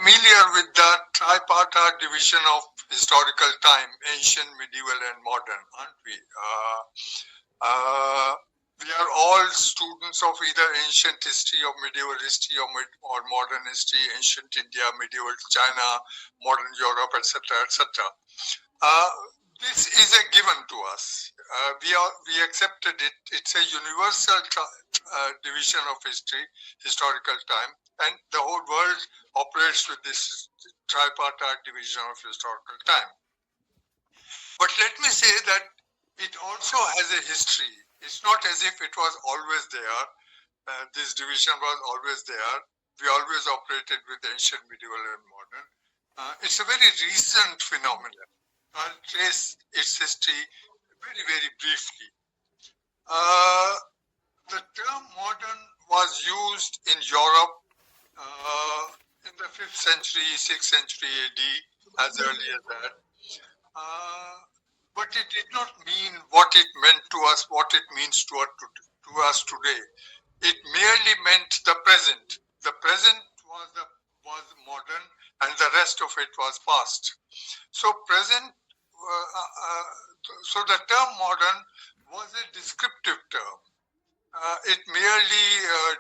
familiar with the tripartite division of historical time, ancient, medieval, and modern, aren't we? We are all students of either ancient history or medieval history or modern history, ancient India, medieval China, modern Europe, etc., etc. This is a given to us. We accepted it. It's a universal division of history, historical time, and the whole world operates with this tripartite division of historical time. But let me say that it also has a history. It's not as if it was always there. This division was always there. We always operated with ancient, medieval, and modern. It's a very recent phenomenon. I'll trace its history very, very briefly. The term modern was used in Europe in the 5th century, 6th century AD, as early as that. But it did not mean what it meant to us, what it means to us today. It merely meant the present. The present was modern, and the rest of it was past. So so the term modern was a descriptive term. It merely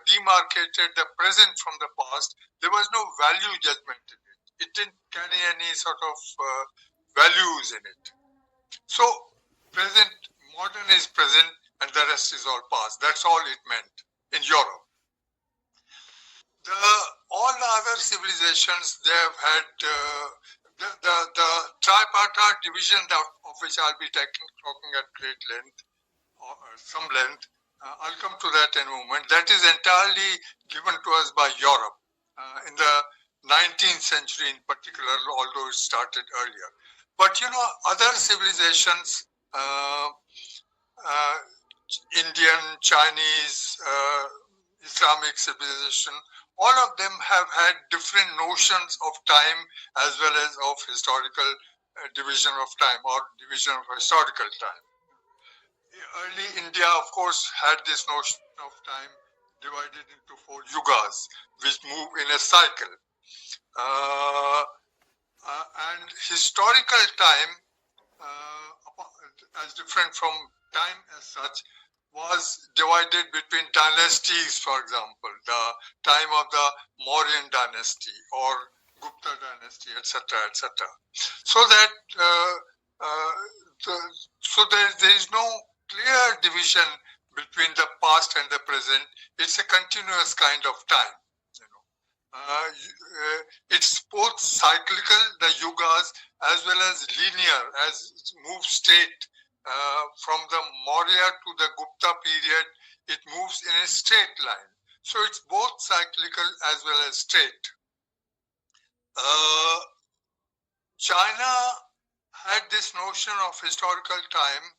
demarcated the present from the past. There was no value judgment in it. It didn't carry any sort of values in it. So present, modern is present, and the rest is all past. That's all it meant in Europe. All the other civilizations, they have had the tripartite division of which I'll be talking at great length, or some length. I'll come to that in a moment. That is entirely given to us by Europe in the 19th century in particular, although it started earlier. But other civilizations, Indian, Chinese, Islamic civilization, all of them have had different notions of time as well as of historical division of time or division of historical time. Early India, of course, had this notion of time divided into 4 yugas, which move in a cycle. And historical time, as different from time as such, was divided between dynasties, for example, the time of the Mauryan dynasty or Gupta dynasty, etc., etc. So that there is no clear division between the past and the present. It's a continuous kind of time. It's both cyclical, the yugas, as well as linear, as it moves straight from the Maurya to the Gupta period. It moves in a straight line. So it's both cyclical as well as straight. China had this notion of historical time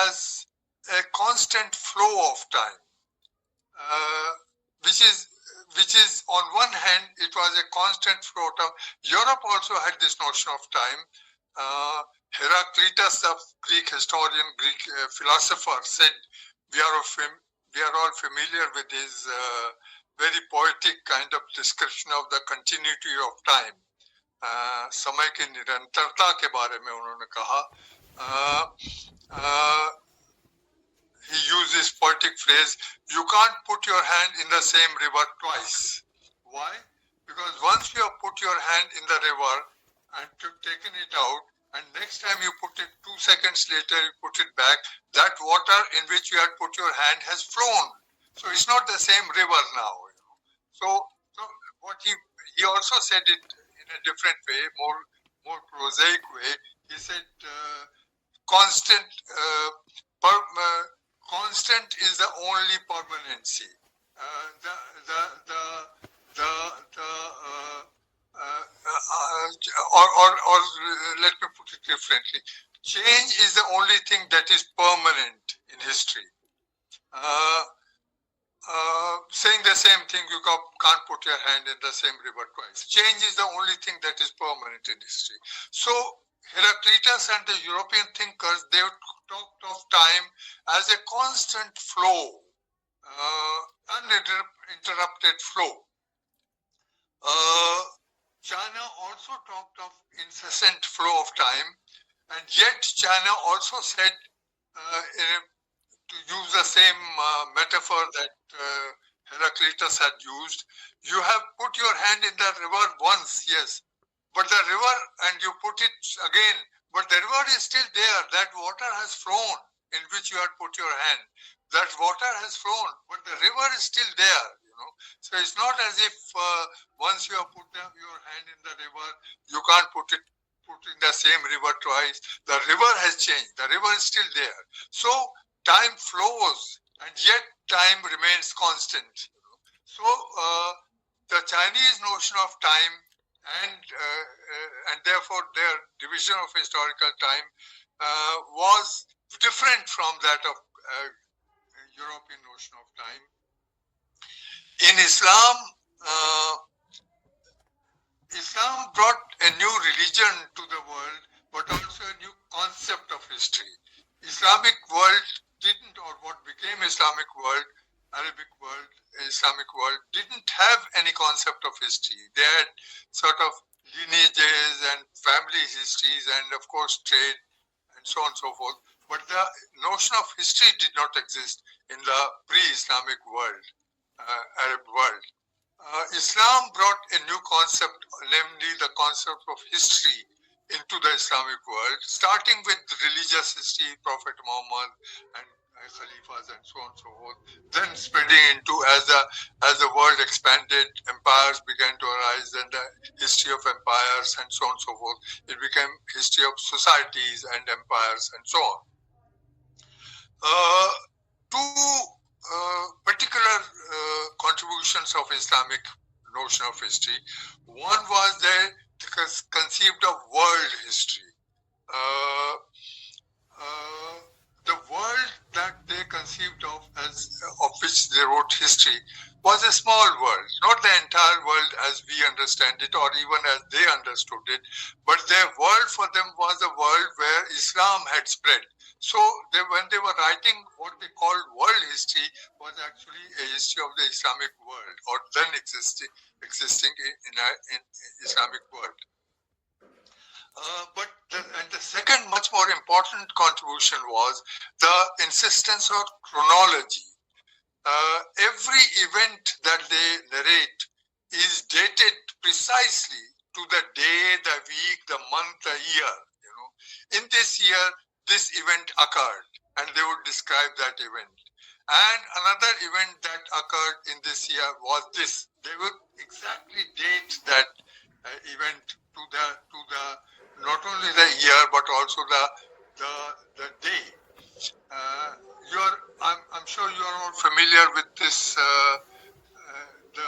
as a constant flow of time, which is on one hand, it was a constant flow of time. Europe also had this notion of time. Heraclitus, the Greek historian, Greek philosopher, said, we are all familiar with his very poetic kind of description of the continuity of time. समय की निरंतरता के बारे में उन्होंने कहा. He used this poetic phrase, you can't put your hand in the same river twice. Why? Because once you have put your hand in the river and taken it out, and next time you put it 2 seconds later, you put it back, that water in which you had put your hand has flown. So it's not the same river now. So what he also said it in a different way, more prosaic way. He said constant is the only permanency. Or let me put it differently. Change is the only thing that is permanent in history. Saying the same thing, you can't put your hand in the same river twice. Change is the only thing that is permanent in history. So Heraclitus and the European thinkers, they talked of time as a constant flow, uninterrupted flow. China also talked of incessant flow of time, and yet China also said, to use the same metaphor that Heraclitus had used, you have put your hand in the river once, yes, but the river, and you put it again, but the river is still there. That water has flown in which you had put your hand. That water has flown, but the river is still there. So it's not as if once you have put your hand in the river, you can't put in the same river twice. The river has changed. The river is still there. So time flows, and yet time remains constant. So the Chinese notion of time and therefore their division of historical time was different from that of European notion of time. In Islam, Islam brought a new religion to the world, but also a new concept of history. Islamic world didn't, or what became Islamic world, Arabic world, Islamic world, didn't have any concept of history. They had sort of lineages and family histories and of course trade and so on and so forth. But the notion of history did not exist in the pre-Islamic world, Arab world. Islam brought a new concept, namely the concept of history, into the Islamic world, starting with religious history, Prophet Muhammad and Khalifas and so on and so forth, then spreading into, as the world expanded, empires began to arise, and the history of empires and so on and so forth. It became history of societies and empires and so on. Two particular contributions of Islamic notion of history. One was they conceived of world history. The world that they conceived of which they wrote history was a small world, not the entire world as we understand it or even as they understood it, but their world for them was a world where Islam had spread. So when they were writing what they called world history was actually a history of the Islamic world, or then existing in Islamic world. But the second, much more important contribution was the insistence on chronology. Every event that they narrate is dated precisely to the day, the week, the month, the year. In this year, this event occurred, and they would describe that event. And another event that occurred in this year was this. They would exactly date that event to the not only the year but also the day. I'm sure you are all familiar with this the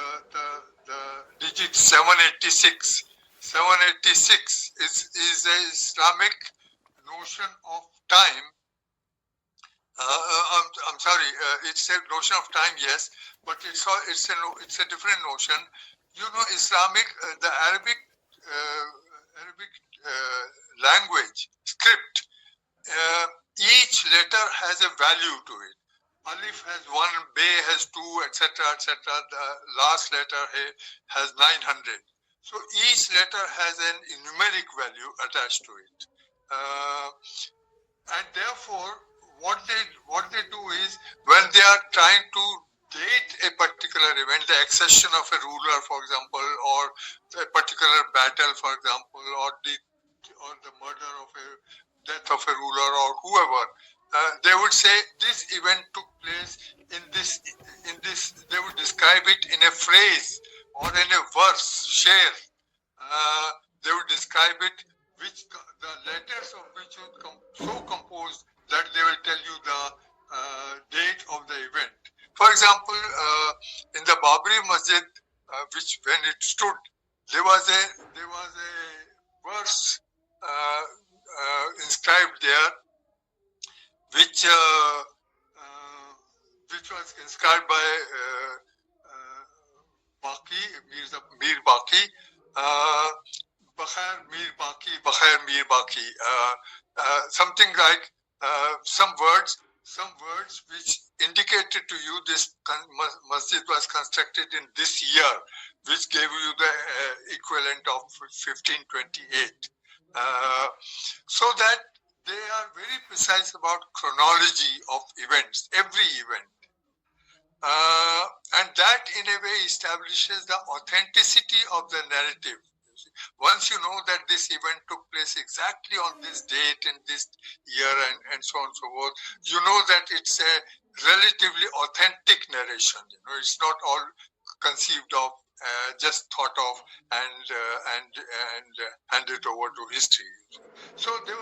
digit 786. 786 is a Islamic notion of time. I'm sorry, it's a notion of time, yes, but it's a different notion. Islamic, the Arabic language script, each letter has a value to it. Alif has 1, Bay has 2, etc., etc. The last letter has 900. So each letter has a numeric value attached to it, and therefore, what they do is when they are trying to date a particular event, the accession of a ruler, for example, or a particular battle, for example, or the murder of death of a ruler or whoever, they would say this event took place in this. They would describe it in a phrase or in a verse, share. They would describe it, which the letters of which would so composed that they will tell you the date of the event. For example, in the Babri Masjid, which when it stood, there was a verse inscribed there, which was inscribed by Mir Baki. Bakhair Mir Baki, something like some words some words which indicated to you this masjid was constructed in this year, which gave you the equivalent of 1528. So that they are very precise about chronology of events, every event. And that in a way establishes the authenticity of the narrative. Once you know that this event took place exactly on this date and this year and so on and so forth, you know that it's a relatively authentic narration. It's not all conceived of, just thought of and handed over to history. So the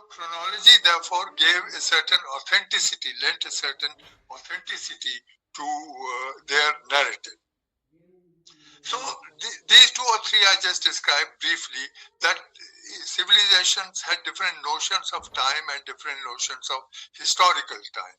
chronology therefore gave a certain authenticity, lent a certain authenticity to their narrative. So these two or three I just described briefly, that civilizations had different notions of time and different notions of historical time.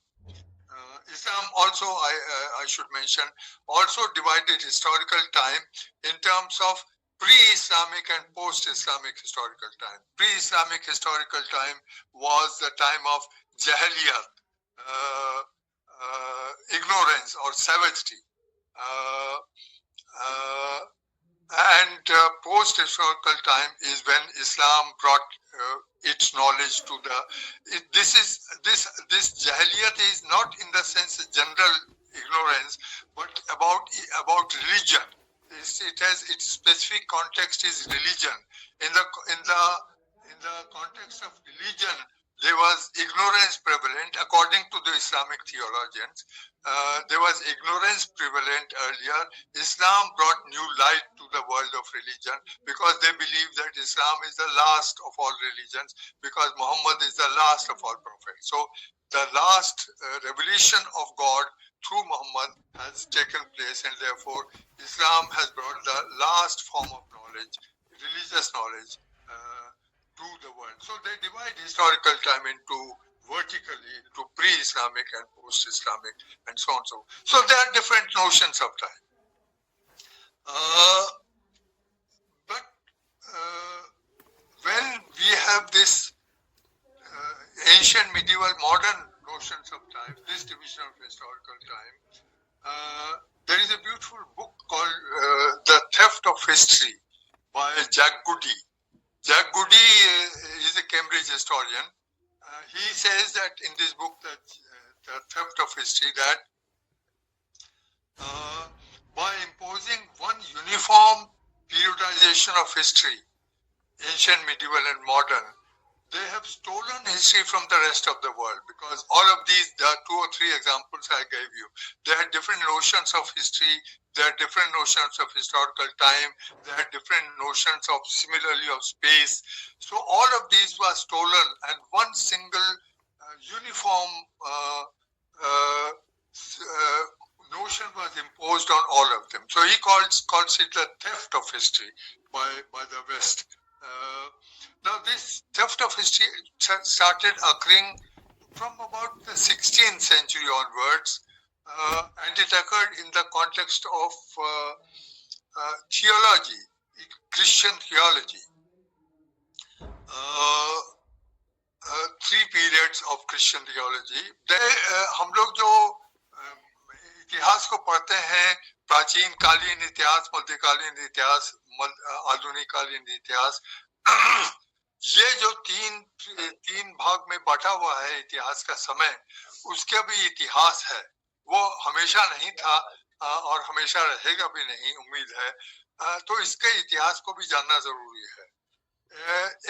Islam also, I should mention, also divided historical time in terms of pre-Islamic and post-Islamic historical time. Pre-Islamic historical time was the time of Jahiliyat, ignorance or savagery. And post-historical time is when Islam brought its knowledge to the. This Jahiliyat is not in the sense of general ignorance, but about religion. It has its specific context is religion. In the context of religion, there was ignorance prevalent according to the Islamic theologians. There was ignorance prevalent earlier. Islam brought new light to the world of religion because they believe that Islam is the last of all religions, because Muhammad is the last of all prophets. So the last revelation of God through Muhammad has taken place, and therefore Islam has brought the last form of knowledge, religious knowledge, to the world. So they divide historical time into vertically into pre-Islamic and post-Islamic and so on. So there are different notions of time. But when we have this ancient, medieval, modern notions of time, this division of historical time, there is a beautiful book called The Theft of History by Jack Goody. Jack Goody is a Cambridge historian. He says that in this book, that The Theft of History, that by imposing one uniform periodization of history, ancient, medieval, and modern, they have stolen history from the rest of the world, because all of these, there are two or three examples I gave you. There are different notions of history, there are different notions of historical time, there are different notions of similarly of space. So all of these were stolen, and one single uniform notion was imposed on all of them. So he calls it the theft of history by the West. Now this theft of history started occurring from about the 16th century onwards, and it occurred in the context of theology, Christian theology. Three periods of Christian theology. हम लोग जो इतिहास को पढ़ते हैं, प्राचीन कालीन इतिहास, मध्यकालीन इतिहास, आधुनिक कालीन इतिहास, ये जो तीन भाग में बटा हुआ है इतिहास का समय, उसका भी इतिहास है. वो हमेशा नहीं था और हमेशा रहेगा भी नहीं, उम्मीद है. तो इसके इतिहास को भी जानना जरूरी है.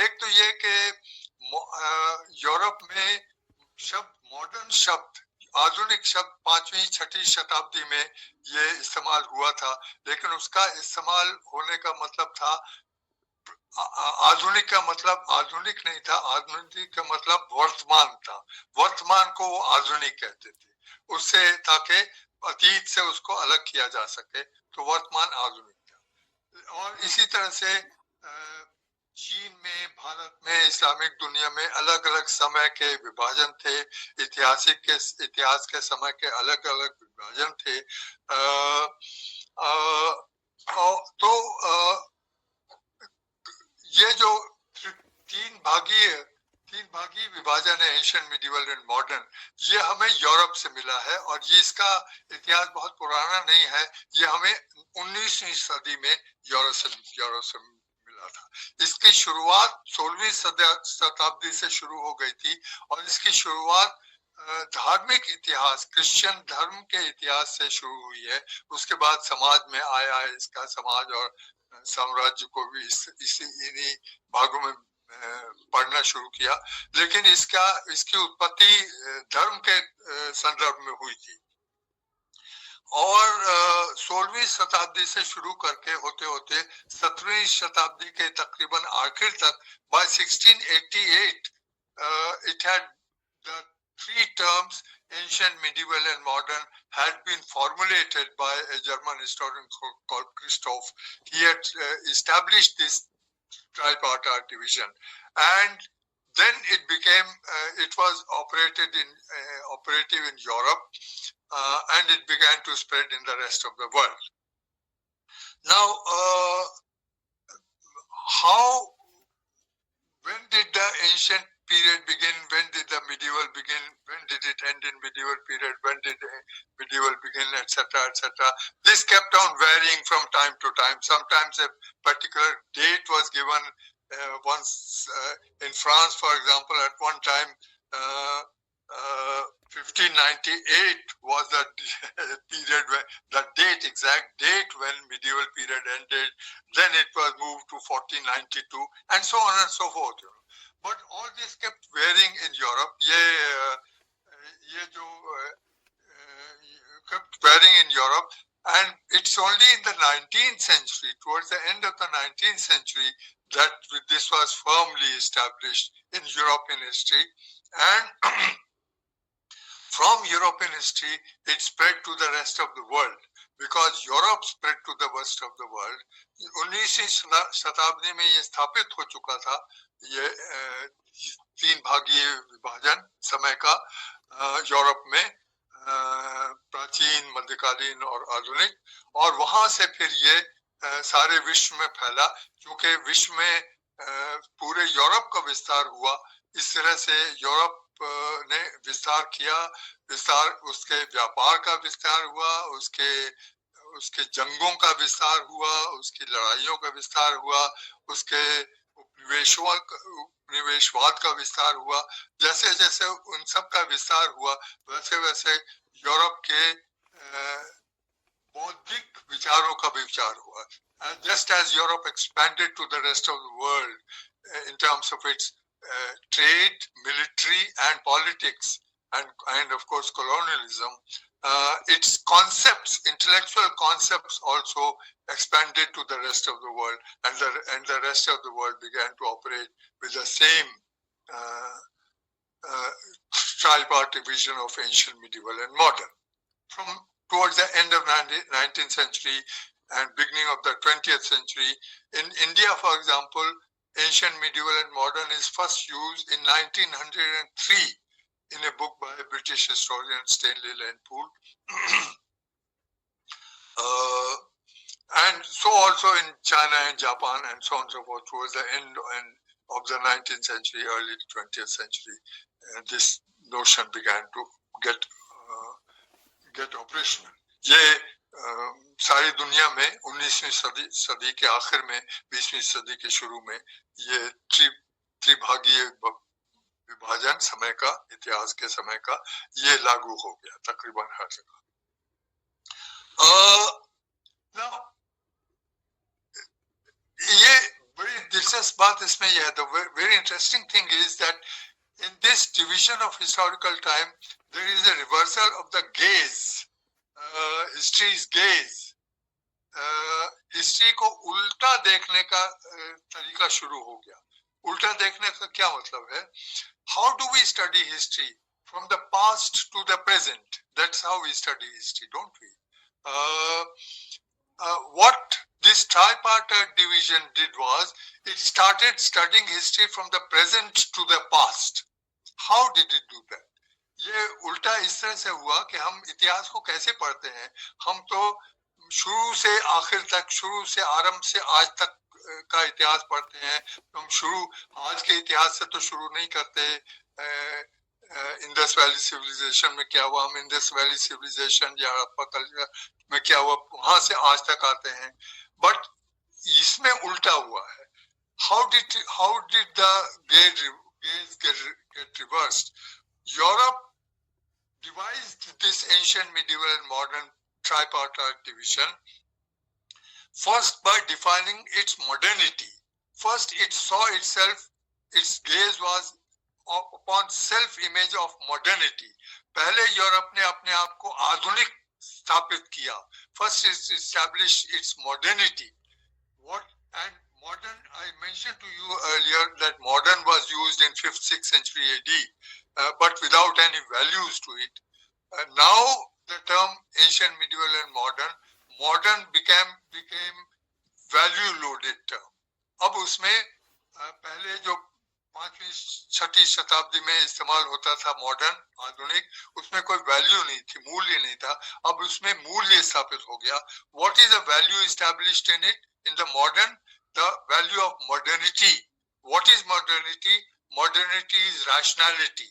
एक तो ये कि यूरोप में शब्द, मॉडर्न शब्द, आधुनिक शब्द 5वीं 6वीं शताब्दी में ये इस्तेमाल हुआ था, लेकिन उसका इस्तेमाल होने का मतलब था, आधुनिक का मतलब आधुनिक नहीं था, आधुनिक का मतलब वर्तमान था. वर्तमान को वो आधुनिक कहते थे, उससे ताकि अतीत से उसको अलग किया जा सके, तो वर्तमान आधुनिक था. और इसी तरह से चीन में, भारत में, इस्लामिक दुनिया में अलग अलग समय के विभाजन थे, इतिहास के समय के अलग अलग विभाजन थे. तो ये जो तीन भागीय तीन भागी विभाजन है एंशिएंट, मिडिवल एंड मॉडर्न, ये हमें यूरोप से मिला है और ये इसका इतिहास बहुत पुराना नहीं है, ये हमें 19वीं सदी में यूरोप से मिला था। इसकी शुरुआत 16वीं शताब्दी से शुरू हो गई थी और इसकी शुरुआत धार्मिक इतिहास, क्रिश्चियन धर्म के इतिहास से शुरू हुई है। उसके बाद समाज में आया है, इसका समाज और साम्राज्य को भी इन्हीं भागों में पढ़ना शुरू किया, लेकिन इसकी उत्पत्ति धर्म के संदर्भ में हुई थी और 16वीं शताब्दी से शुरू करके होते होते 17वीं शताब्दी के तकरीबन आखिर तक, by 1688 it had the three terms ancient, medieval and modern had been formulated by a German historian called Christoph. He had established this tripartite division, and then it became it was operative in Europe, and it began to spread in the rest of the world. Now, when did the ancient period begin? When did the medieval begin? When did it end in medieval period? When did medieval begin, etc., etc.? This kept on varying from time to time. Sometimes a particular date was given. Once in France, for example, at one time, 1598 was the period when the exact date when medieval period ended. Then it was moved to 1492, and so on and so forth. But all this kept varying in Europe. Kept varying in Europe, and it's only in the 19th century, towards the end of the 19th century, that this was firmly established in European history. And from European history, it spread to the rest of the world, because Europe spread to the rest of the world. 19वीं शताब्दी में ये स्थापित हो चुका था, ये तीन भागीय विभाजन समय का यूरोप में, प्राचीन, मध्यकालीन और आधुनिक, और वहां से फिर ये सारे विश्व में फैला। क्योंकि विश्व में पूरे यूरोप का विस्तार हुआ, इस तरह से यूरोप ने विस्तार किया, उसके व्यापार का विस्तार हुआ, उसके जंगों का विस्तार हुआ, उसकी लड़ाइयों का विस्तार हुआ, उसके उपनिवेशवाद का विस्तार हुआ। जैसे जैसे उन सब का विस्तार हुआ, वैसे वैसे यूरोप के बौद्धिक विचारों का भी विचार हुआ। And just as Europe expanded to the rest of the world in terms of its trade, military and politics, and of course colonialism, its concepts, intellectual concepts also expanded to the rest of the world, and the rest of the world began to operate with the same tripartite vision of ancient, medieval and modern. From towards the end of 19th century and beginning of the 20th century, in India, for example, ancient, medieval and modern is first used in 1903 in a book by a British historian, Stanley Lane Poole. And so also in China and Japan and so on and so forth, towards the end of the 19th century, early 20th century, this notion began to get operational. ये सारी दुनिया में 19वीं सदी के आखिर में, 20वीं सदी के शुरू में ये त्रिभागीय विभाजन समय का, इतिहास के समय का, ये लागू हो गया तकरीबन हर जगह। Now, ये बड़ी दिलचस्प बात इसमें यह है, the very interesting thing is that in this division of historical time, there is a reversal of the gaze, history's gaze. History को उल्टा देखने का तरीका शुरू हो गया। उल्टा देखने का क्या मतलब है? How do we study history? From the past to the present. That's how we study history, don't we? What this tripartite division did was, it started studying history from the present to the past. How did it do that? ये उल्टा इस तरह से हुआ कि हम इतिहास को कैसे पढ़ते हैं, हम तो शुरू से आखिर तक, शुरू से आरंभ से आज तक का इतिहास पढ़ते हैं तो हम शुरू आज के इतिहास से तो शुरू नहीं करते। इंडस वैली सिविलाइजेशन में क्या हुआ, हम इंडस वैली सिविलाइजेशन या हड़प्पा कल्चर में क्या हुआ वहां से आज तक आते हैं। बट इसमें उल्टा हुआ है। how did the gaze get reversed? Europe devised this ancient, medieval and modern tripartite division first by defining its modernity. First it saw itself, its gaze was upon self-image of modernity. पहले Europe ने अपने आप को आधुनिक स्थापित किया. First it established its modernity. What and modern, I mentioned to you earlier that modern was used in 5th, 6th century AD, but without any values to it. Now the term ancient, medieval and modern became value loaded term. अब उसमें पहले जो 5वीं 6वीं शताब्दी में इस्तेमाल होता था मॉडर्न आधुनिक, उसमें कोई वैल्यू नहीं थी, मूल्य नहीं था. अब उसमें मूल्य स्थापित हो गया. What is the value established in it? In the modern, the value of modernity. What is modernity? Modernity is rationality.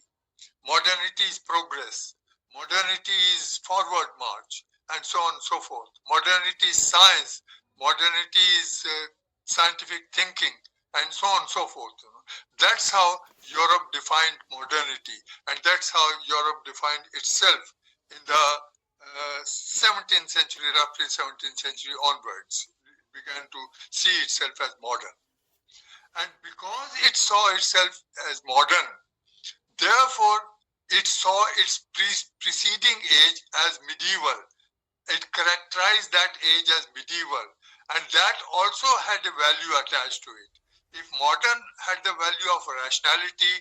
Modernity is progress. Modernity is forward march, and so on and so forth. Modernity is science. Modernity is scientific thinking, and so on and so forth. That's how Europe defined modernity, and that's how Europe defined itself in the 17th century, roughly 17th century onwards. It began to see itself as modern. And because it saw itself as modern, therefore it saw its preceding age as medieval. It characterized that age as medieval, and that also had a value attached to it. If modern had the value of rationality,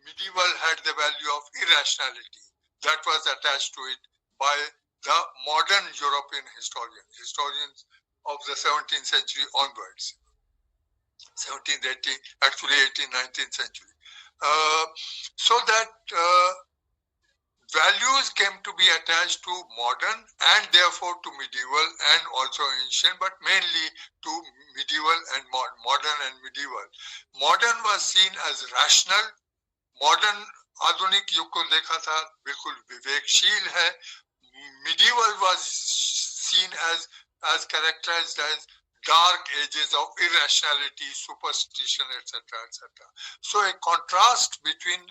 medieval had the value of irrationality. That was attached to it by the modern European historians of the 17th century onwards. 17th, 18th, actually 18th, 19th century. So that values came to be attached to modern and therefore to medieval and also ancient, but mainly to medieval and modern and medieval. Modern was seen as rational. Modern आधुनिक युग को देखा था बिल्कुल विवेकशील है. Medieval was seen as characterized as dark ages of irrationality, superstition, etc., etc. So a contrast between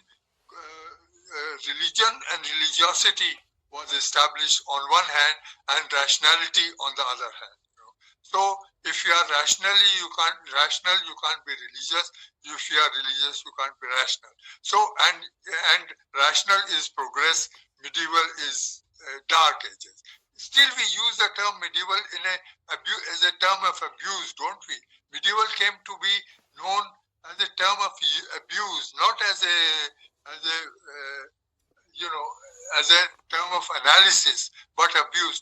religion and religiosity was established on one hand and rationality on the other hand. So if you are rational, you can't be religious. If you are religious, you can't be rational. So and rational is progress, medieval is dark ages. Still we use the term medieval as a term of abuse, don't we? Medieval came to be known as a term of abuse, not as a term of analysis, but abuse.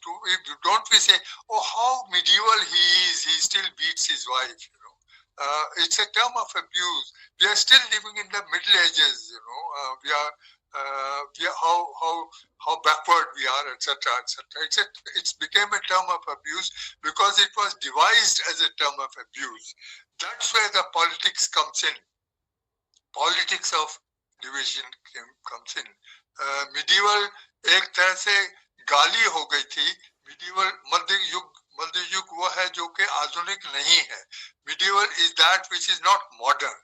Don't we say, oh, how medieval he is, he still beats his wife, it's a term of abuse. We are still living in the Middle Ages, we are how backward we are, etc., etc. It's became a term of abuse because it was devised as a term of abuse. That's where the politics comes in. Politics of division comes in. Medieval एक तरह से गाली हो गई थी. Medieval मध्य युग वो है जो कि आधुनिक नहीं है. Medieval is that which is not modern.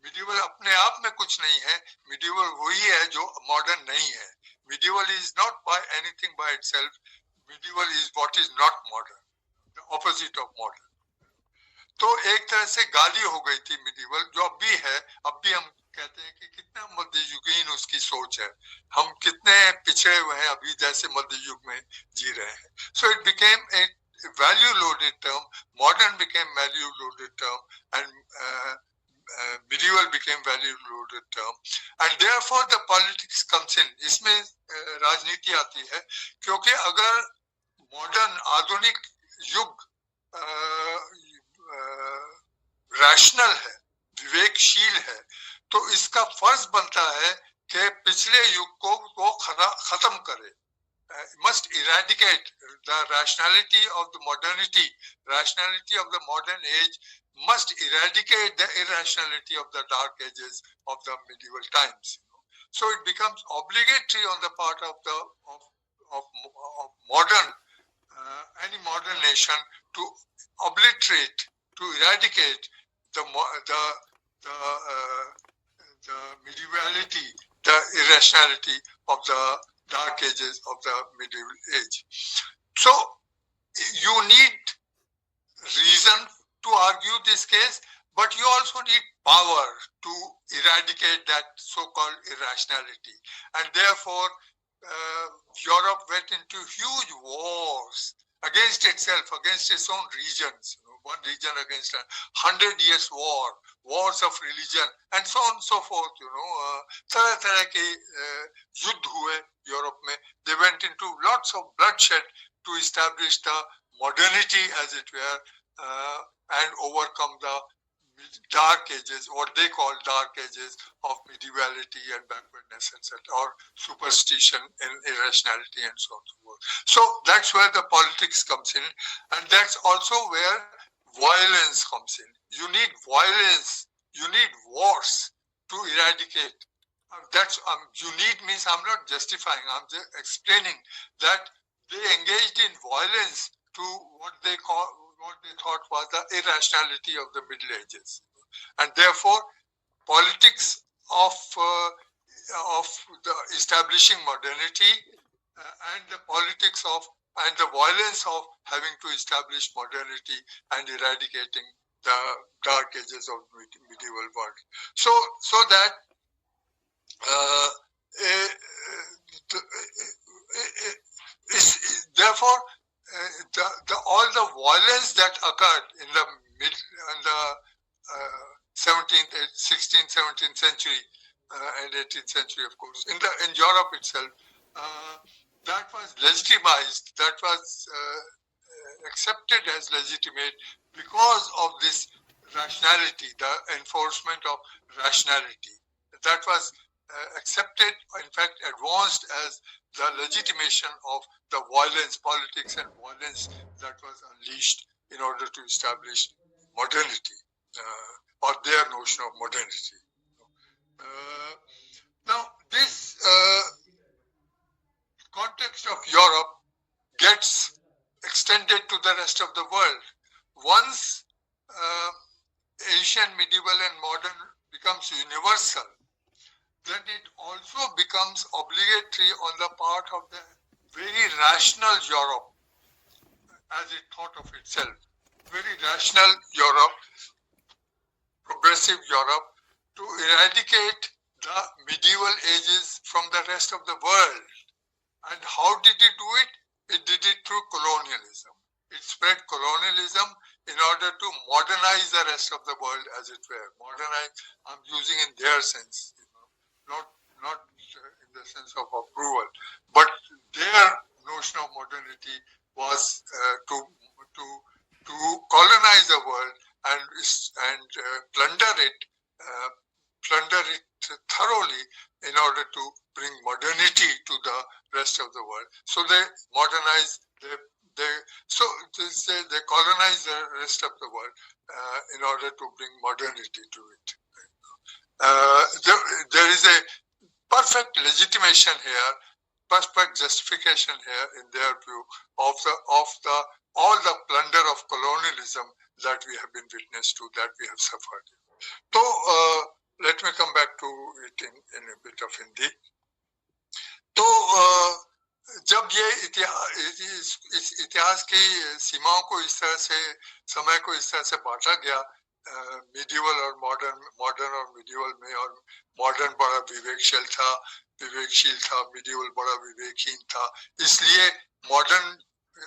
Medieval अपने आप में कुछ नहीं है. Medieval वही है जो modern नहीं है. Medieval is not by anything by itself. Medieval is what is not modern, the opposite of modern. तो एक तरह से गाली हो गई थी medieval, जो अब भी है. अब भी हम कहते हैं कि कितना मध्ययुगीन उसकी सोच है, हम कितने पिछड़े हुए हैं अभी जैसे मध्य युग में जी रहे हैं. So it became a value loaded term. Modern became value loaded term, and medieval became value loaded term, and therefore the politics comes in. इसमें राजनीति आती है, क्योंकि अगर मॉडर्न आधुनिक युग रैशनल है, विवेकशील है, तो इसका फर्ज बनता है कि पिछले युग को वो खत्म करे. must eradicate the rationality of the modernity, rationality of the modern age must eradicate the irrationality of the dark ages of the medieval times. So it becomes obligatory on the part of the of modern any modern nation to obliterate, to eradicate the the medievality, the irrationality of the dark ages of the medieval age. So you need reason to argue this case, but you also need power to eradicate that so-called irrationality. And therefore, Europe went into huge wars against itself, against its own regions. One region against 100 years war, wars of religion, and so on and so forth. तरह तरह के युद्ध हुए Europe में. They went into lots of bloodshed to establish the modernity, as it were, and overcome the dark ages, what they call dark ages of medievality and backwardness, etc., or superstition and irrationality and so on and so forth. So that's where the politics comes in, and that's also where violence comes in. You need violence, you need wars to eradicate. That's you need means I'm not justifying, I'm just explaining that they engaged in violence to what they thought was the irrationality of the Middle Ages, and therefore politics of the establishing modernity and the politics of and the violence of having to establish modernity and eradicating the dark ages of medieval world. So that therefore all the violence that occurred in the 17th, 16th, 17th century and 18th century, of course, in Europe itself, that was legitimized, that was accepted as legitimate because of this rationality, the enforcement of rationality. That was accepted, in fact, advanced as the legitimation of the violence, politics and violence that was unleashed in order to establish modernity, or their notion of modernity. Now, this context of Europe gets extended to the rest of the world. Once ancient, medieval and modern becomes universal, then it also becomes obligatory on the part of the very rational Europe, as it thought of itself, very rational Europe, progressive Europe, to eradicate the medieval ages from the rest of the world. And how did it do it? It did it through colonialism. It spread colonialism in order to modernize the rest of the world, as it were. Modernize, I'm using in their sense, not in the sense of approval, but their notion of modernity was to colonize the world and plunder it thoroughly in order to bring modernity to the rest of the world. So they modernize, they colonize the rest of the world in order to bring modernity to it. There is a perfect legitimation here, perfect justification here in their view of all the plunder of colonialism that we have been witness to, that we have suffered. So let me come back to it in a bit of Hindi. तो जब ये इस इतिहास की सीमाओं को इस तरह से, समय को इस तरह से बांटा गया, मिडिवल और मॉडर्न और मिडिवल में, और मॉडर्न बड़ा विवेकशील था, मिडिवल बड़ा विवेकहीन था, इसलिए मॉडर्न,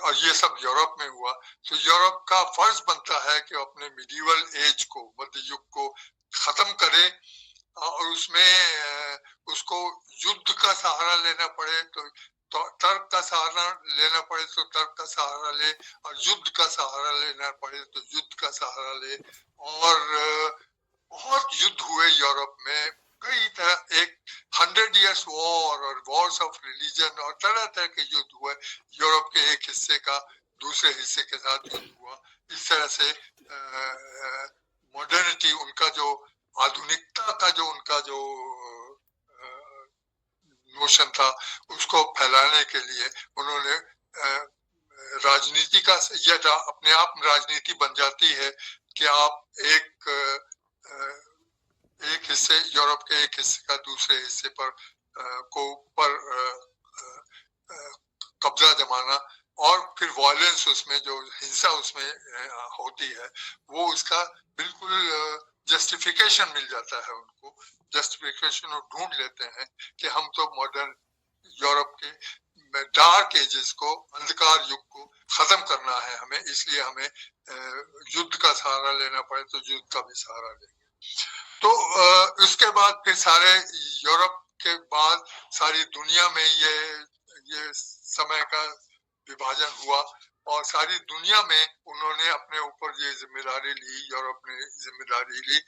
और ये सब यूरोप में हुआ, तो यूरोप का फर्ज बनता है कि अपने मिडिवल एज को, मध्य युग को खत्म करे, और उसमें उसको युद्ध का सहारा लेना पड़े तो तर्क का सहारा लेना पड़े तो तर्क का सहारा ले, और युद्ध का सहारा लेना पड़े तो युद्ध का सहारा ले। और बहुत युद्ध हुए यूरोप में, कई तरह एक 100 years वॉर और वॉर्स ऑफ रिलीजन और तरह तरह के युद्ध हुए, यूरोप के एक हिस्से का दूसरे हिस्से के साथ युद्ध हुआ। इस तरह से मॉडर्निटी, उनका जो आधुनिकता का जो उनका जो नोशन था, उसको फैलाने के लिए उन्होंने राजनीति का, यह अपने आप राजनीति बन जाती है कि आप एक हिस्से, यूरोप के एक हिस्से का दूसरे हिस्से पर कब्जा जमाना, और फिर वायलेंस, उसमें जो हिंसा उसमें होती है, वो उसका बिल्कुल जस्टिफिकेशन मिल जाता है उनको, जस्टिफिकेशन वो ढूंढ लेते हैं कि हम तो मॉडर्न यूरोप के डार्क एजेस को, अंधकार युग को खत्म करना है हमें, इसलिए हमें युद्ध का सहारा लेना पड़े तो युद्ध का भी सहारा लेंगे। तो उसके बाद फिर सारे यूरोप के बाद सारी दुनिया में ये समय का विभाजन हुआ, और सारी दुनिया में उन्होंने अपने ऊपर ये जिम्मेदारी ली, यूरोप ने जिम्मेदारी ली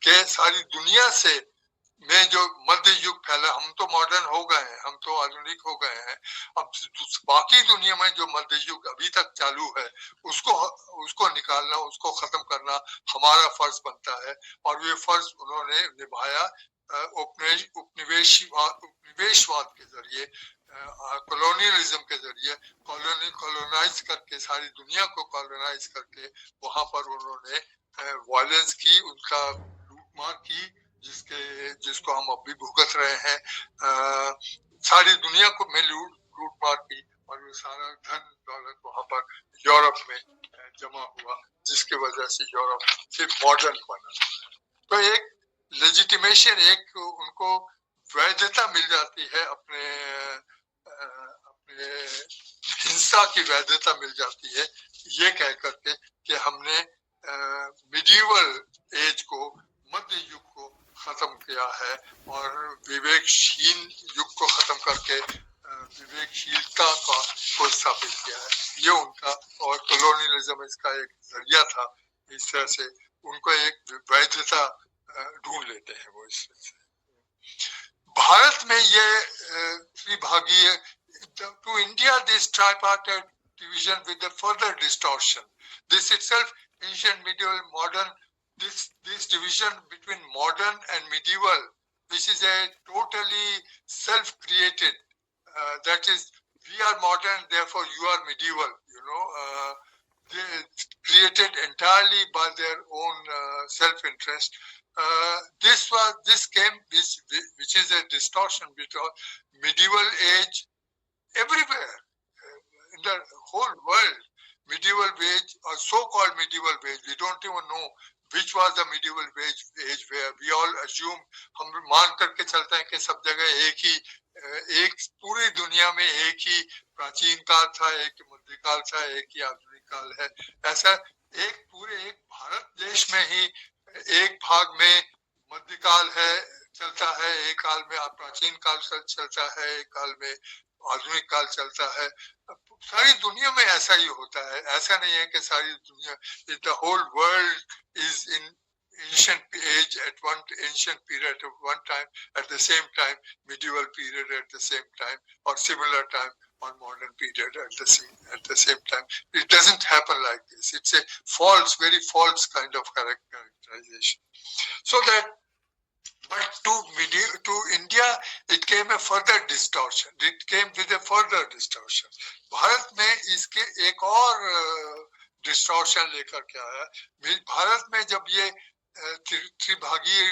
कि सारी दुनिया से में जो मध्य युग फैला, हम तो मॉडर्न हो गए हैं, हम तो आधुनिक हो गए हैं, अब बाकी दुनिया में जो मध्य युग अभी तक चालू है, उसको निकालना, उसको खत्म करना हमारा फर्ज बनता है। और ये फर्ज उन्होंने निभाया उपनिवेशवाद के जरिए, कॉलोनियलिज्म के जरिए, कॉलोनाइज करके, सारी दुनिया को कॉलोनाइज करके वहां पर उन्होंने वायलेंस की, उनका लूटमार की, जिसको हम अभी भुगत रहे हैं। सारी दुनिया को में लूटमार की, और वो सारा धन दौलत वहां पर यूरोप में जमा हुआ, जिसकी वजह से यूरोप फिर मॉडर्न बना। तो एक लेजिटिमेशन, एक उनको वैधता मिल जाती है, अपने हिंसा की वैधता मिल जाती है, ये कह करके कि हमने मिडिवल एज को, मध्य युग को खत्म किया है, और विवेकहीन युग को खत्म करके विवेकशीलता को स्थापित किया है। ये उनका, और कॉलोनियलिज्म इसका एक जरिया था। इस तरह से उनको एक वैधता ढूंढ लेते हैं वो। इससे भारत में ये त्रिभागीय, to India this tripartite division with the further distortion, this itself ancient, medieval, modern, this division between modern and medieval, which is a totally self-created, that is, we are modern, therefore you are medieval, they created entirely by their own self-interest. This came, which is a distortion, because medieval age everywhere in the whole world, medieval age or so-called medieval age, we don't even know which was the medieval age where we all assume, हम मान करके चलते हैं कि सब जगह एक पूरी दुनिया में एक ही प्राचीन काल था, एक मध्यकाल था, एक ही आधुनिक काल है। ऐसा एक भारत देश में ही एक भाग में मध्यकाल है, चलता है, एक काल में प्राचीन काल चलता है, एक काल में आधुनिक काल चलता है। सारी दुनिया में ऐसा ही होता है। ऐसा नहीं है कि सारी दुनिया, the whole world is in ancient age at one ancient period of one time, at the same time medieval period at the same time, or similar time or modern period at the same time. It doesn't happen like this. It's a false, very false kind of characterization. So that, but to India, it came a further distortion. It came with a further distortion. Bharat में इसके एक और distortion लेकर के आया। भारत में जब ये त्रिभागीय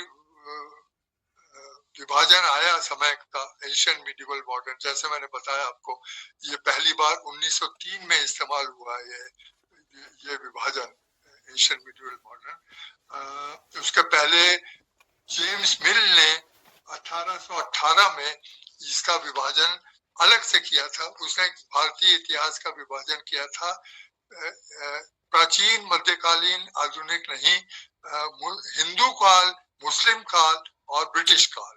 विभाजन आया समय का, एशियन, मिडिवल, मॉडर्न, जैसे मैंने बताया आपको, ये पहली बार 1903 में इस्तेमाल हुआ ये विभाजन, एशियन, मिडिवल, मॉडर्न। उसके पहले जेम्स मिल ने 1818 में इसका विभाजन अलग से किया था। उसने भारतीय इतिहास का विभाजन किया था, प्राचीन, मध्यकालीन, आधुनिक नहीं, हिंदू काल, मुस्लिम काल और ब्रिटिश काल।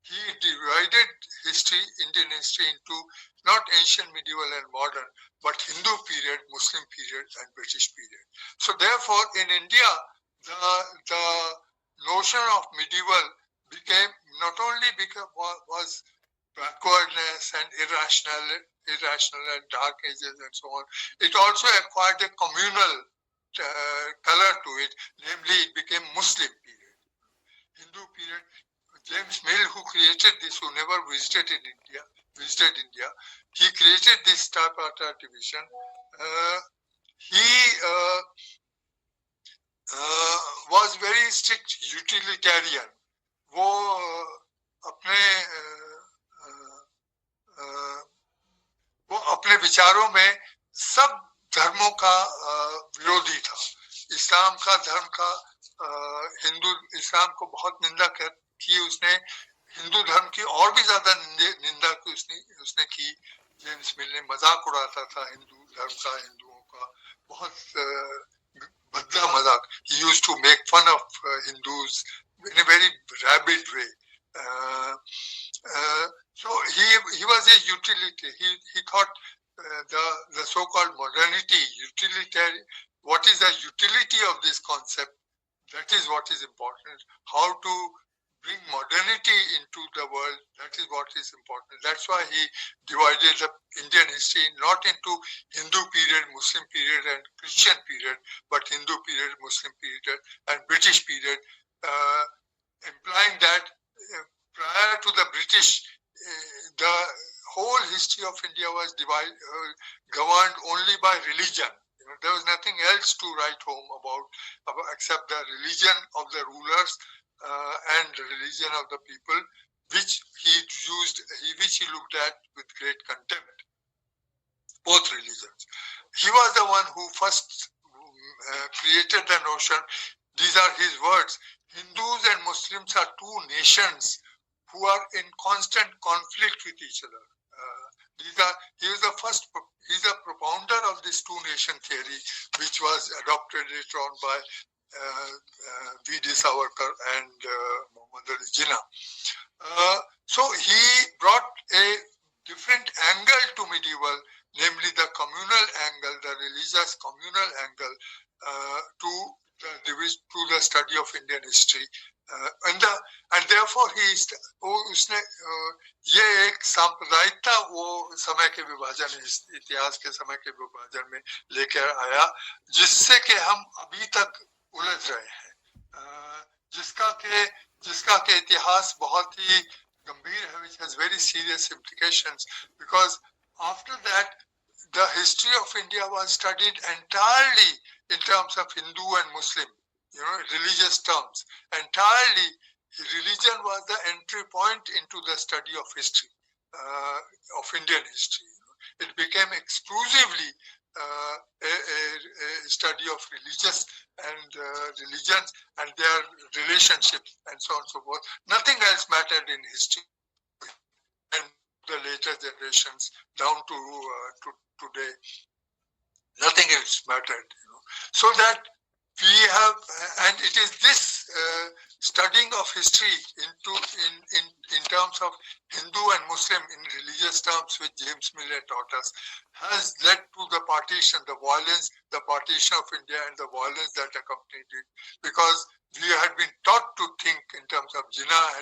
He divided history, Indian history, into not ancient, medieval and modern, but Hindu period, Muslim period and British period. So therefore in India, the notion of medieval became not only was backwardness and irrational and dark ages and so on, it also acquired a communal color to it, namely it became Muslim period, Hindu period. James Mill, who created this, who never visited India, he created this tripartite division. He was very strict utilitarian. वो अपने विचारों में सब धर्मों का विरोधी था. इस्लाम का धर्म का हिंदू इस्लाम को बहुत निंदा की उसने. हिंदू धर्म की और भी ज्यादा निंदा की उसने की. जेम्स मिल ने मजाक उड़ाता था हिंदू धर्म का, हिंदुओं का बहुत भद्दा मजाक. He used to make fun of Hindus in a very rabid way. So he was a utility. He thought the so-called modernity, utilitarian. What is the utility of this concept? That is what is important. How to bring modernity into the world, that is what is important. That's why he divided the Indian history not into Hindu period, Muslim period and Christian period, but Hindu period, Muslim period and British period, implying that prior to the British, the whole history of India was governed only by religion. There was nothing else to write home about except the religion of the rulers and the religion of the people, which he looked at with great contempt. Both religions. He was the one who first created the notion. These are his words. Hindus and Muslims are two nations who are in constant conflict with each other. He's a propounder of this two-nation theory, which was adopted later on by V.D. Savarkar and Muhammad Ali Jinnah. So he brought a different angle to medieval, namely the communal angle, the religious communal angle, to the study of Indian history. And therefore उसने ये एक सांप्रदायिकता वो समय के विभाजन, इतिहास के समय के विभाजन में लेकर आया, जिससे कि हम अभी तक उलझ रहे हैं, जिसका के इतिहास बहुत ही गंभीर है, which has very serious implications, because after that the history of India was studied entirely in terms of Hindu and Muslim, religious terms. Entirely, religion was the entry point into the study of history, of Indian history. It became exclusively a study of religious and religions and their relationships and so on and so forth. Nothing else mattered in history. And the later generations down to today, nothing else mattered. So that we have, and it is this studying of history in terms of Hindu and Muslim in religious terms, which James Mill taught us, has led to the partition, the violence, the partition of India and the violence that accompanied it. Because we had been taught to think in terms of Jinnah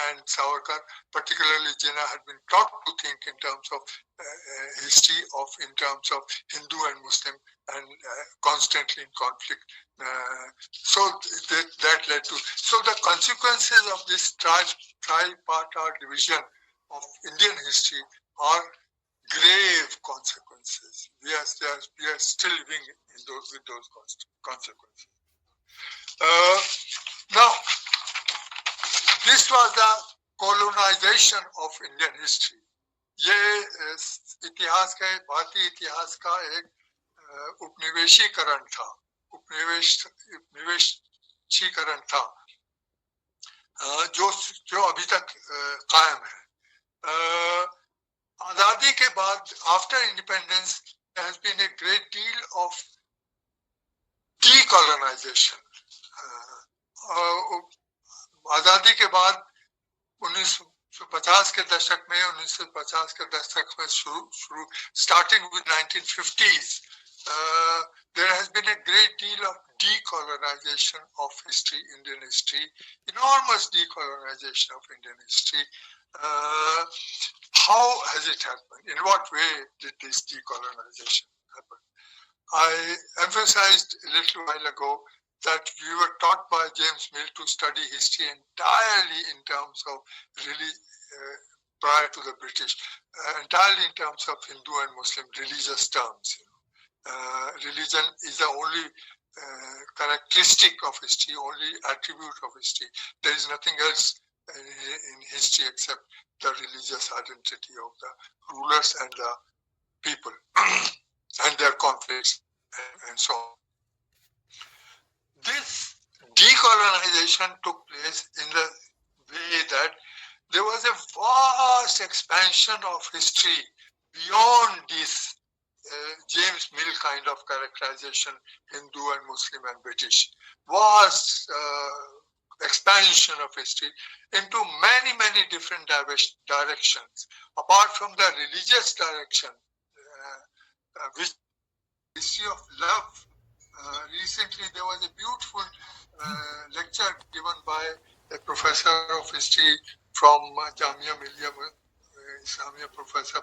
and Savarkar, particularly Jinnah, had been taught to think in terms of history in terms of Hindu and Muslim and constantly in conflict. So that led to, so the consequences of this tripartite division of Indian history are grave consequences. We are still living with those consequences. Now, this was the colonization of Indian history. ये इतिहास का, भारतीय इतिहास का एक उपनिवेशीकरण था, उपनिवेशीकरण था, जो अभी तक कायम है. आजादी के बाद, after independence, there has been a great deal of decolonization. आजादी के बाद 1950 के दशक में, 1950 के दशक में शुरू starting with 1950s, there has been a great deal of decolonization of history, Indian history, enormous decolonization of Indian history. How has it happened? In what way did this decolonization happen? I emphasized a little while ago that we were taught by James Mill to study history entirely in terms of really prior to the British, entirely in terms of Hindu and Muslim religious terms. Religion is the only characteristic of history, only attribute of history. There is nothing else in history except the religious identity of the rulers and the people and their conflicts and so on. This decolonization took place in the way that there was a vast expansion of history beyond this James Mill kind of characterization, Hindu and Muslim and British. Vast expansion of history into many, many different directions. Apart from the religious direction, which history of love. Recently, there was a beautiful lecture given by a professor of history from Jamia Millia Islamia, Professor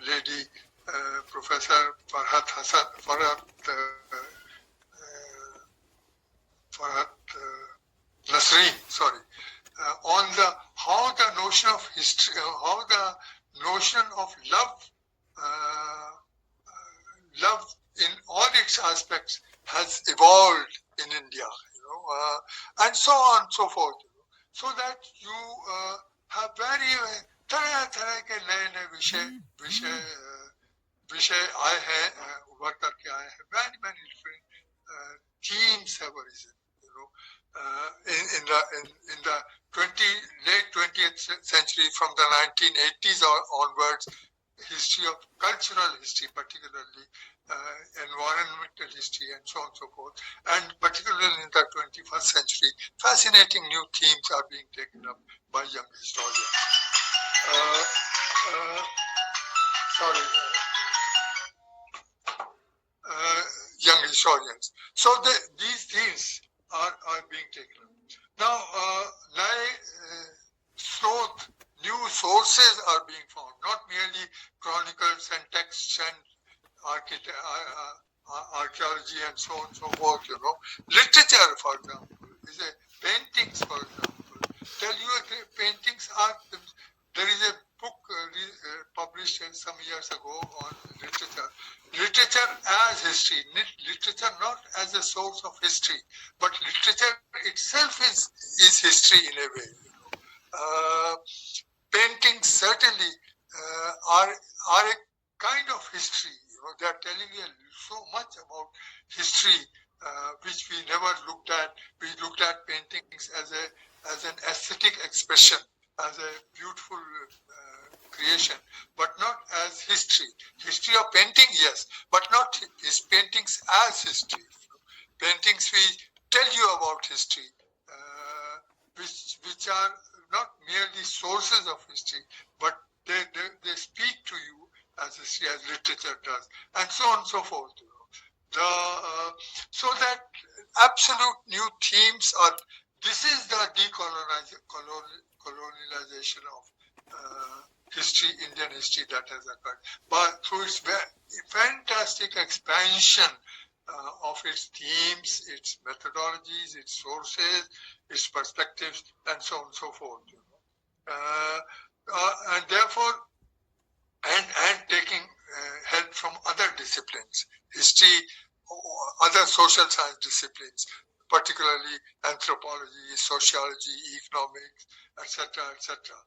Lady Professor Farhat Hassan, Farhat Nasreen, sorry, on how the notion of history, how the notion of love, love in all its aspects has evolved in India, and so on and so forth, so that you have very तरह के नए विषय आए हैं, उभर करके आए हैं. Many different themes have arisen, in the late 20th century, from the 1980s onwards. History of cultural history, particularly environmental history, and so on and so forth, and particularly in the 21st century, fascinating new themes are being taken up by young historians. Young historians. So these themes are being taken up. Now, new sources are being found, not merely chronicles and texts and archaeology and so on and so forth, Literature, for example, is paintings, for example. Tell you paintings are, there is a book published some years ago on literature. Literature as history, literature not as a source of history, but literature itself is history in a way. Paintings certainly are a kind of history. They are telling you so much about history, which we never looked at. We looked at paintings as an aesthetic expression, as a beautiful creation, but not as history. History of painting, yes, but not his paintings as history. Paintings we tell you about history, which are not merely sources of history, but they speak to you as history, as literature does, and so on and so forth. So that absolute new themes are. This is the decolonialization of history, Indian history, that has occurred, but through its fantastic expansion of its themes, its methodologies, its sources, its perspectives, and so on and so forth. And therefore, and taking help from other disciplines, history, other social science disciplines, particularly anthropology, sociology, economics, etc., etc.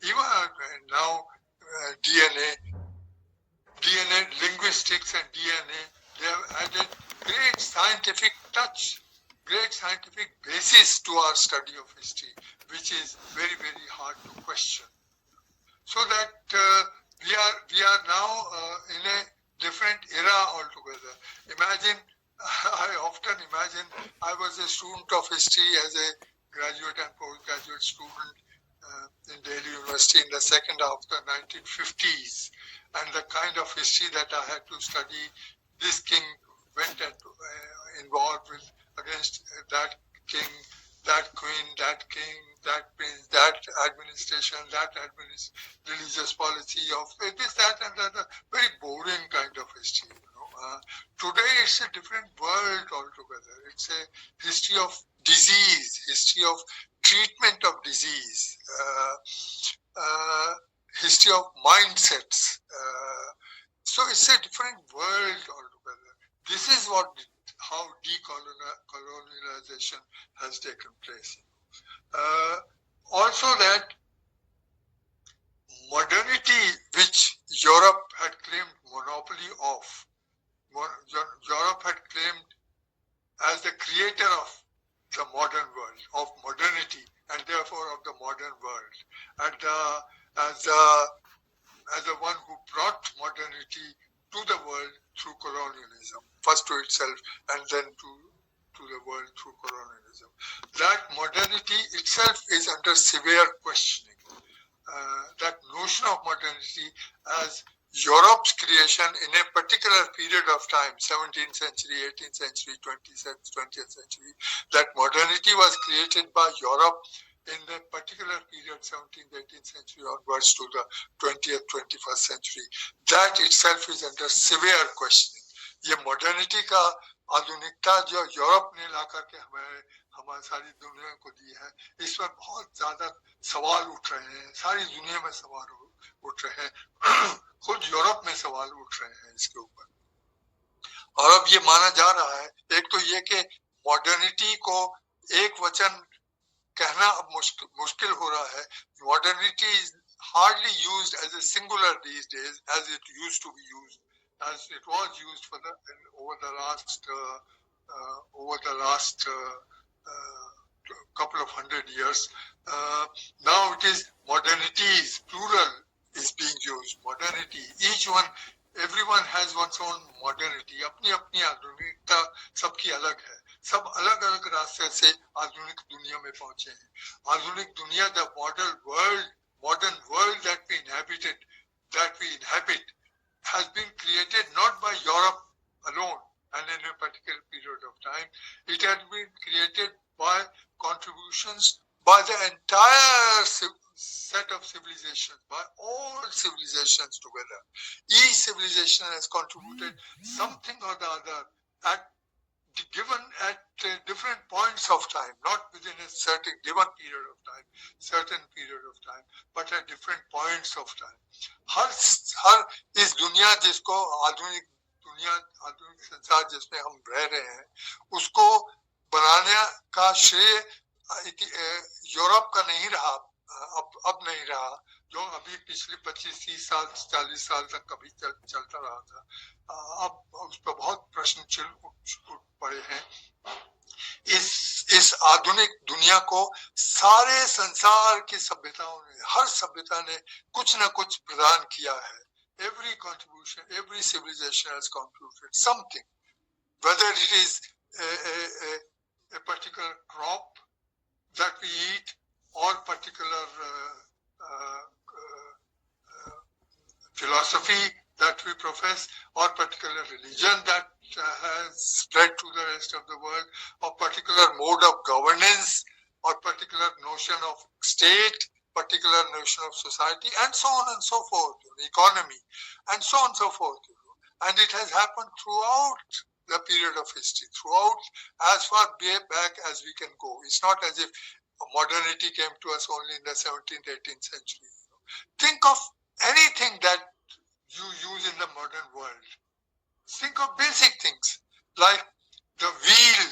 Even now, DNA, linguistics and DNA, they have added great scientific touch, great scientific basis to our study of history, which is very, very hard to question. So that we are now in a different era altogether. Imagine, I often imagine, I was a student of history as a graduate and postgraduate student in Delhi University in the second half of the 1950s, and the kind of history that I had to study, this king went and involved with against that king, that queen, that king, that prince, that administration, that religious policy of this, that, and that. Very boring kind of history. Today it's a different world altogether. It's a history of disease, history of treatment of disease, history of mindsets. So it's a different world altogether. This is how decolonization has taken place. Also that modernity, which Europe had claimed monopoly of, Europe had claimed as the creator of the modern world, of modernity, and therefore of the modern world, and as the one who brought modernity to the world through colonialism, first to itself and then to the world through colonialism. That modernity itself is under severe questioning. That notion of modernity as Europe's creation in a particular period of time, 17th century, 18th century, 20th century, that modernity was created by Europe in the particular period, 17th, 18th century onwards to the 20th, 21st century. That itself is under severe questioning. ये modernity का आधुनिकता जो Europe ने ला करके हमारी सारी दुनिया को दी है, इस पर बहुत ज्यादा सवाल उठ रहे हैं. सारी दुनिया में सवाल उठ रहे हैं. खुद यूरोप में सवाल उठ रहे हैं इसके ऊपर. और अब ये माना जा रहा है, एक तो ये कि मॉडर्निटी को एक वचन कहना अब मुश्किल हो रहा है. Modernity is hardly used as a singular these days as it used to be used, as it was used over the last couple of hundred years. Now it is modernities, plural is being used. Modernity, everyone has one's own modernity. अपनी अपनी आधुनिकता सबकी अलग है. सब अलग अलग रास्ते से आधुनिक दुनिया में पहुंचे हैं. आधुनिक दुनिया, the modern world that we inhabit has been created not by Europe alone and in a particular period of time. It has been created by contributions by the entire set of civilizations, by all civilizations together. Each civilization has contributed something or the other given at different points of time, not within a certain given period of time, but at different points of time. हर इस दुनिया जिसको आधुनिक संसार जिसमें हम रह रहे हैं, उसको बनाने का श्रेय यूरोप का नहीं रहा, अब नहीं रहा, जो अभी पिछले 25-30 साल 40 साल तक कभी चलता रहा था. अब उस पर बहुत प्रश्न उठ पड़े हैं. इस आधुनिक दुनिया को सारे संसार की सभ्यताओं ने, हर सभ्यता ने कुछ न कुछ प्रदान किया है. Every contribution, every civilization has contributed something, whether it is a particular crop that we eat or particular philosophy that we profess, or particular religion that has spread to the rest of the world, or particular mode of governance, or particular notion of state, particular notion of society, and so on and so forth, economy, and so on and so forth. And it has happened throughout the period of history, throughout as far back as we can go. It's not as if modernity came to us only in the 17th, 18th century. Think of anything that you use in the modern world. Think of basic things like the wheel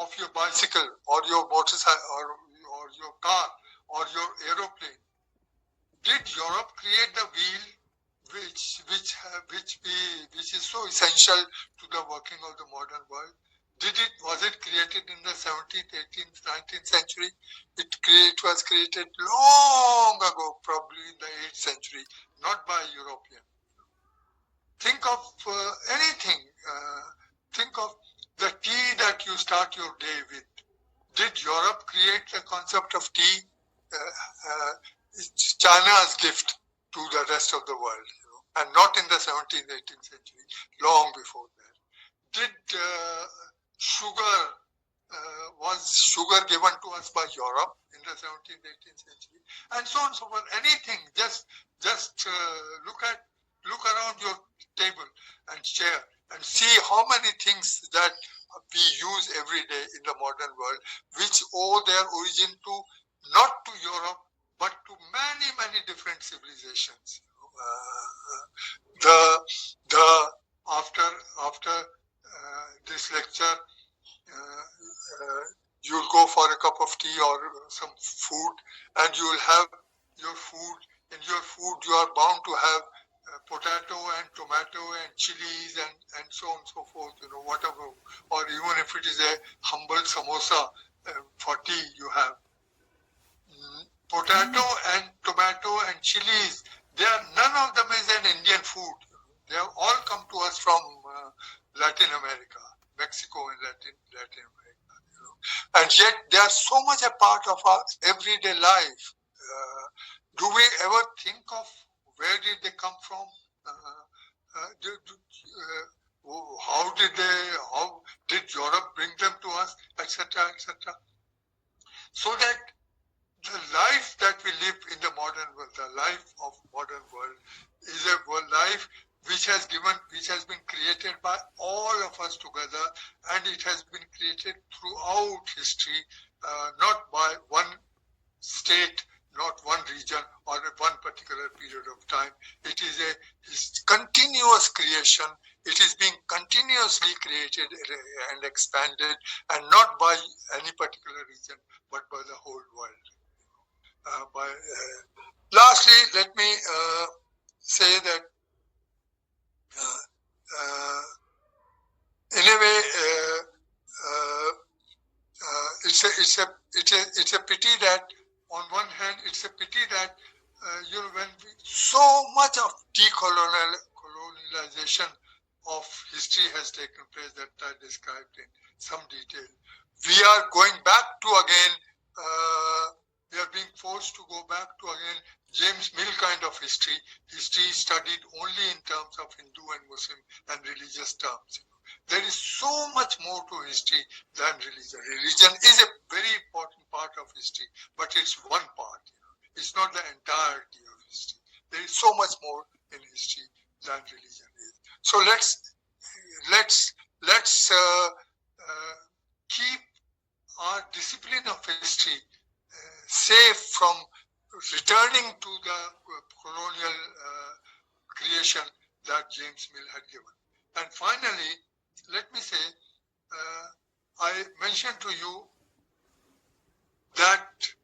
of your bicycle or your motorcycle or your car or your aeroplane. Did Europe create the wheel which is so essential to the working of the modern world? Was it created in the 17th, 18th, 19th century? It was created long ago, probably in the 8th century, not by European. Think of anything. Think of the tea that you start your day with. Did Europe create the concept of tea? It's China's gift to the rest of the world. and not in the 17th, 18th century, long before that. Did sugar, was sugar given to us by Europe in the 17th, 18th century? And so on and so forth. Anything, just look around your table and chair and see how many things that we use every day in the modern world, which owe their origin to not to Europe, but to many, many different civilizations. After this lecture, you'll go for a cup of tea or some food, and you'll have your food. In your food, you are bound to have potato and tomato and chilies and so on and so forth, whatever. Or even if it is a humble samosa for tea, you have potato and tomato and chilies. None of them is an Indian food. They have all come to us from Latin America, Mexico and Latin America. And yet they are so much a part of our everyday life. Do we ever think of where did they come from? How did Europe bring them to us, etc., etc.? So that the life that we live in the modern world, the life of modern world, is a life which has been created by all of us together, and it has been created throughout history, not by one state, not one region, or one particular period of time. It is a continuous creation. It is being continuously created and expanded, and not by any particular region, but by the whole world. Lastly, let me say that in a way, it's a pity that on one hand, it's a pity that when so much of decolonialization of history has taken place that I described in some detail, we are going back to again. We are being forced to go back to again James Mill kind of history studied only in terms of Hindu and Muslim and religious terms. There is so much more to history than religion. Religion is a very important part of history, but it's one part. It's not the entirety of history. There is so much more in history than religion is. So let's keep our discipline of history safe from returning to the colonial creation that James Mill had given. And finally, let me say, I mentioned to you that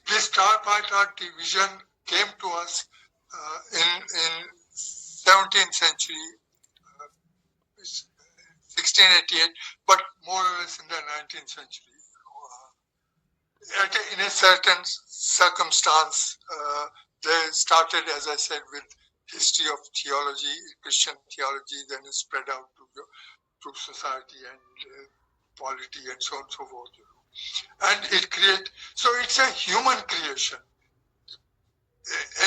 this tripartite division came to us in 17th century, 1688, but more or less in the 19th century. In a certain circumstance, they started, as I said, with history of theology, Christian theology, then it spread out to society and polity and so on and so forth. And so it's a human creation.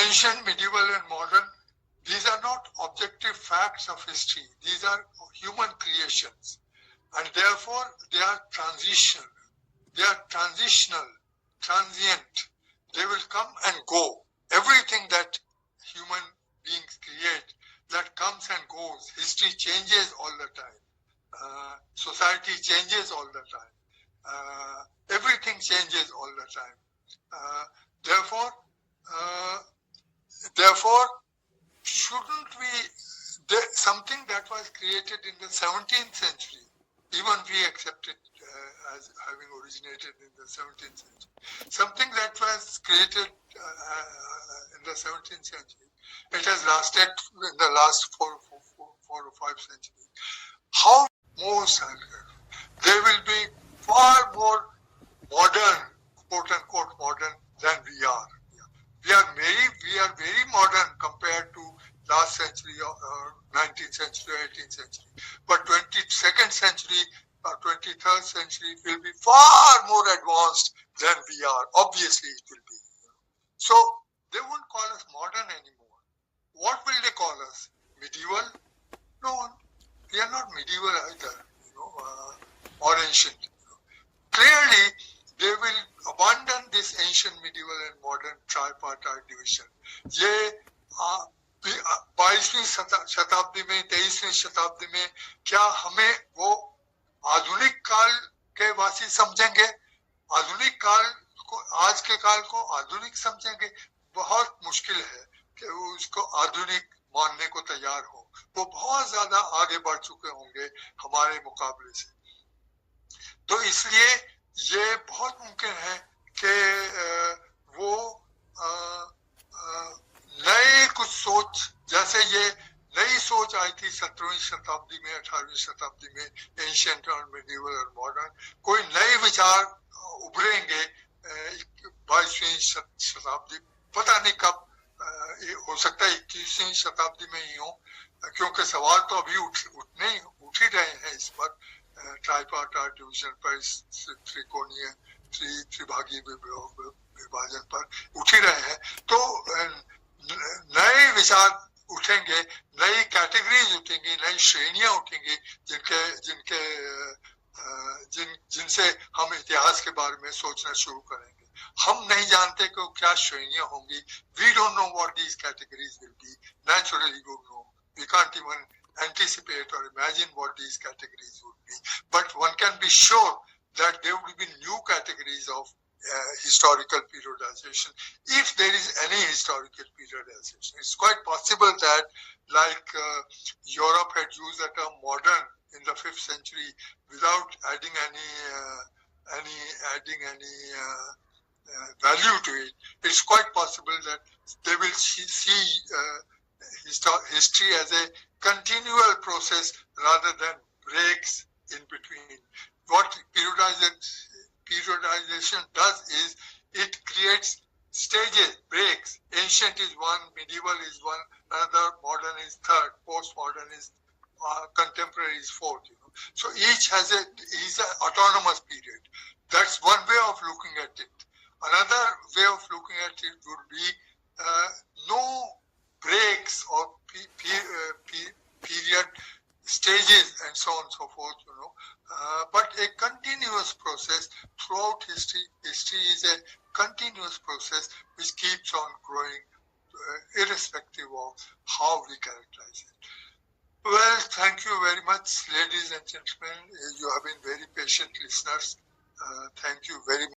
Ancient, medieval, and modern, these are not objective facts of history. These are human creations. And therefore, they are transitional. They are transitional, transient. They will come and go. Everything that human beings create, that comes and goes. History changes all the time. Society changes all the time. Everything changes all the time. Therefore, shouldn't we, something that was created in the 17th century, even we accept it as having originated in the 17th century, something that was created in the 17th century, it has lasted in the last four or five centuries. How more they will be far more modern, quote unquote modern, than we are. We are very modern compared to last century, 19th century, 18th century. But 22nd century or 23rd century will be far more advanced than we are. Obviously, it will be. So they won't call us modern anymore. What will they call us? Medieval? No, we are not medieval either, or ancient. Clearly, they will abandon this ancient, medieval and modern tripartite division. ये 22वीं शताब्दी में, 23वीं शताब्दी में क्या हमें वो आधुनिक काल के वासी समझेंगे? आधुनिक काल को, आज के काल को आधुनिक समझेंगे? बहुत मुश्किल है कि वो उसको आधुनिक मानने को तैयार हो। वो बहुत ज्यादा आगे बढ़ चुके होंगे हमारे मुकाबले से। तो इसलिए ये बहुत मुमकिन है कि वो नए कुछ सोच, जैसे ये नई सोच आई थी 17वीं शताब्दी में, 18वीं शताब्दी में, एंशिएंट और मिडिवल और मॉडर्न, कोई नए विचार उभरेंगे 22वीं शताब्दी, पता नहीं कब, हो सकता है 21वीं शताब्दी में ही हो, क्योंकि सवाल तो अभी उठ ही रहे हैं इस पर, ट्राइपार्टाइट डिवीजन पर, त्रिकोणीय त्रिभागी विभाजन पर उठ ही रहे हैं। तो नए विचार उठेंगे, नई कैटेगरीज उठेंगी, नई श्रेणियां उठेंगी, जिनसे हम इतिहास के बारे में सोचना शुरू करेंगे। हम नहीं जानते कि क्या श्रेणियां होंगी। We don't know what these categories will be. Naturally, we don't know. We can't even anticipate or imagine what these categories would be. But one can be sure that there will be new categories of historical periodization, if there is any historical periodization. It's quite possible that, like Europe had used the term modern in the 5th century without adding any value to it. It's quite possible that they will see history as a continual process rather than breaks in between. What periodization does is it creates stages, breaks. Ancient is one, medieval is one, another, modern is third, postmodern is contemporary is fourth. So each is an autonomous period. That's one way of looking at it. Another way of looking at it would be no breaks or period stages and so on and so forth, but a continuous process throughout history. History is a continuous process which keeps on growing irrespective of how we characterize it. Well, thank you very much, ladies and gentlemen. You have been very patient listeners. Thank you very